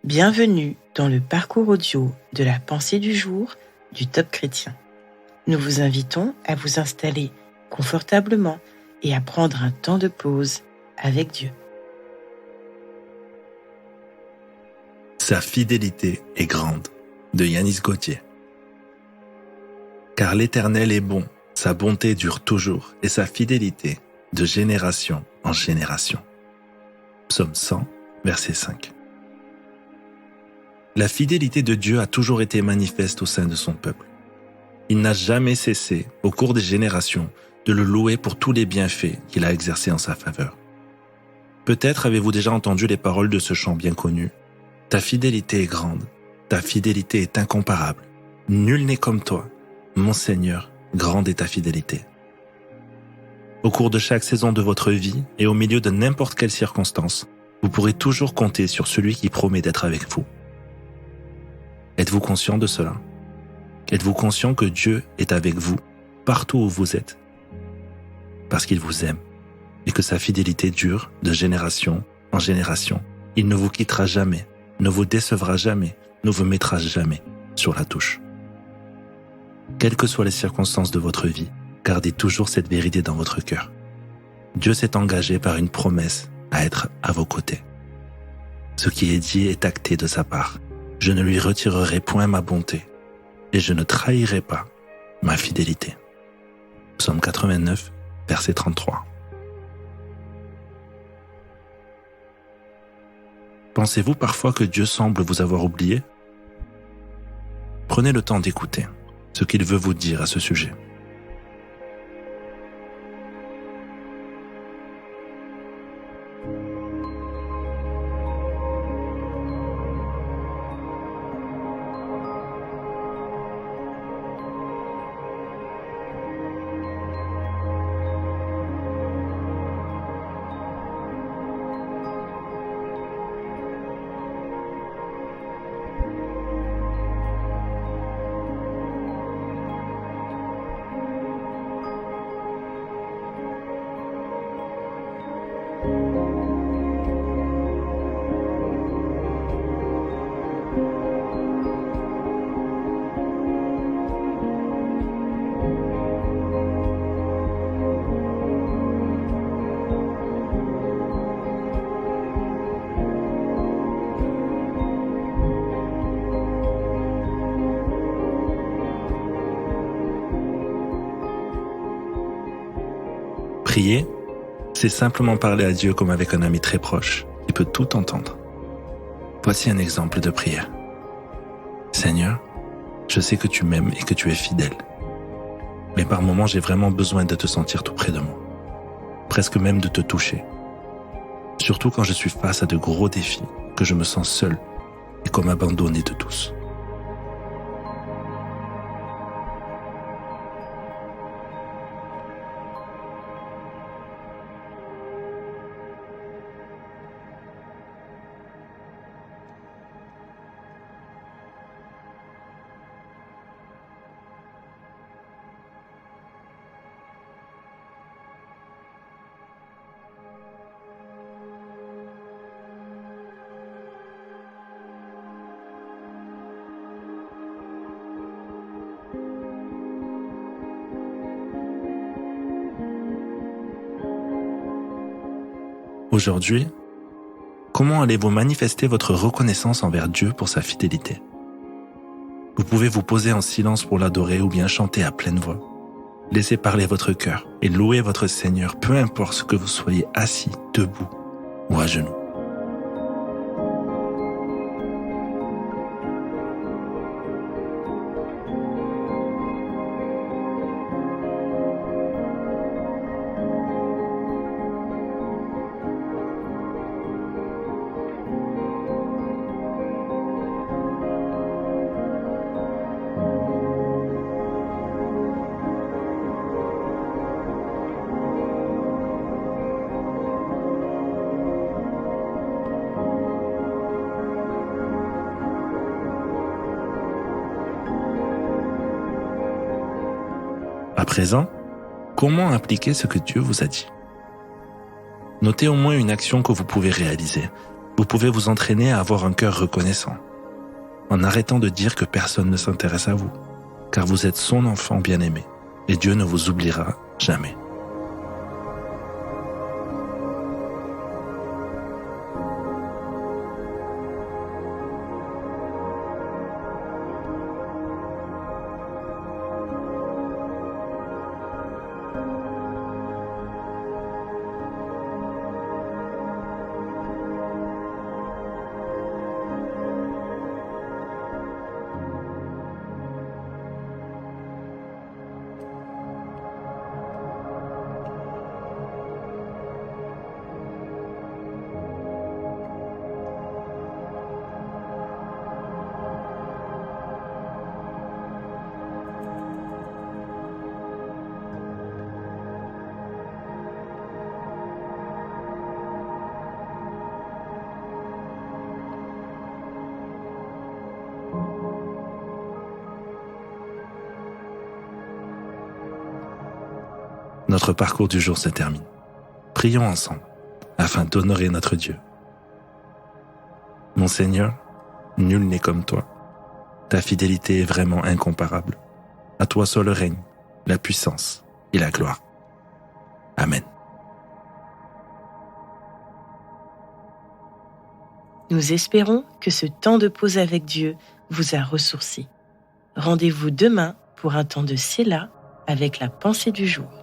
Bienvenue dans le parcours audio de la pensée du jour du Top Chrétien. Nous vous invitons à vous installer confortablement et à prendre un temps de pause avec Dieu. Sa fidélité est grande, de Yanis Gauthier. Car l'Éternel est bon, sa bonté dure toujours, et sa fidélité de génération en génération. Psaume 100, verset 5. La fidélité de Dieu a toujours été manifeste au sein de son peuple. Il n'a jamais cessé, au cours des générations, de le louer pour tous les bienfaits qu'il a exercés en sa faveur. Peut-être avez-vous déjà entendu les paroles de ce chant bien connu. Ta fidélité est grande, ta fidélité est incomparable. Nul n'est comme toi, mon Seigneur, grande est ta fidélité. Au cours de chaque saison de votre vie et au milieu de n'importe quelle circonstance, vous pourrez toujours compter sur celui qui promet d'être avec vous. Êtes-vous conscient de cela? Êtes-vous conscient que Dieu est avec vous partout où vous êtes? Parce qu'il vous aime et que sa fidélité dure de génération en génération. Il ne vous quittera jamais, ne vous décevra jamais, ne vous mettra jamais sur la touche. Quelles que soient les circonstances de votre vie, gardez toujours cette vérité dans votre cœur. Dieu s'est engagé par une promesse à être à vos côtés. Ce qui est dit est acté de sa part. Je ne lui retirerai point ma bonté, et je ne trahirai pas ma fidélité. Psaume 89, verset 33. Pensez-vous parfois que Dieu semble vous avoir oublié? Prenez le temps d'écouter ce qu'il veut vous dire à ce sujet. Prier, c'est simplement parler à Dieu comme avec un ami très proche qui peut tout entendre. Voici un exemple de prière. Seigneur, je sais que tu m'aimes et que tu es fidèle. Mais par moments, j'ai vraiment besoin de te sentir tout près de moi. Presque même de te toucher. Surtout quand je suis face à de gros défis, que je me sens seul et comme abandonné de tous. Aujourd'hui, comment allez-vous manifester votre reconnaissance envers Dieu pour sa fidélité? Vous pouvez vous poser en silence pour l'adorer ou bien chanter à pleine voix. Laissez parler votre cœur et louez votre Seigneur, peu importe ce que vous soyez assis, debout ou à genoux. À présent, comment appliquer ce que Dieu vous a dit? Notez au moins une action que vous pouvez réaliser, Vous pouvez vous entraîner à avoir un cœur reconnaissant, en arrêtant de dire que personne ne s'intéresse à vous, car vous êtes son enfant bien-aimé, et Dieu ne vous oubliera jamais. Notre parcours du jour se termine. Prions ensemble, afin d'honorer notre Dieu. Mon Seigneur, nul n'est comme toi. Ta fidélité est vraiment incomparable. À toi seul règne la puissance et la gloire. Amen. Nous espérons que ce temps de pause avec Dieu vous a ressourci. Rendez-vous demain pour un temps de Séla avec la pensée du jour.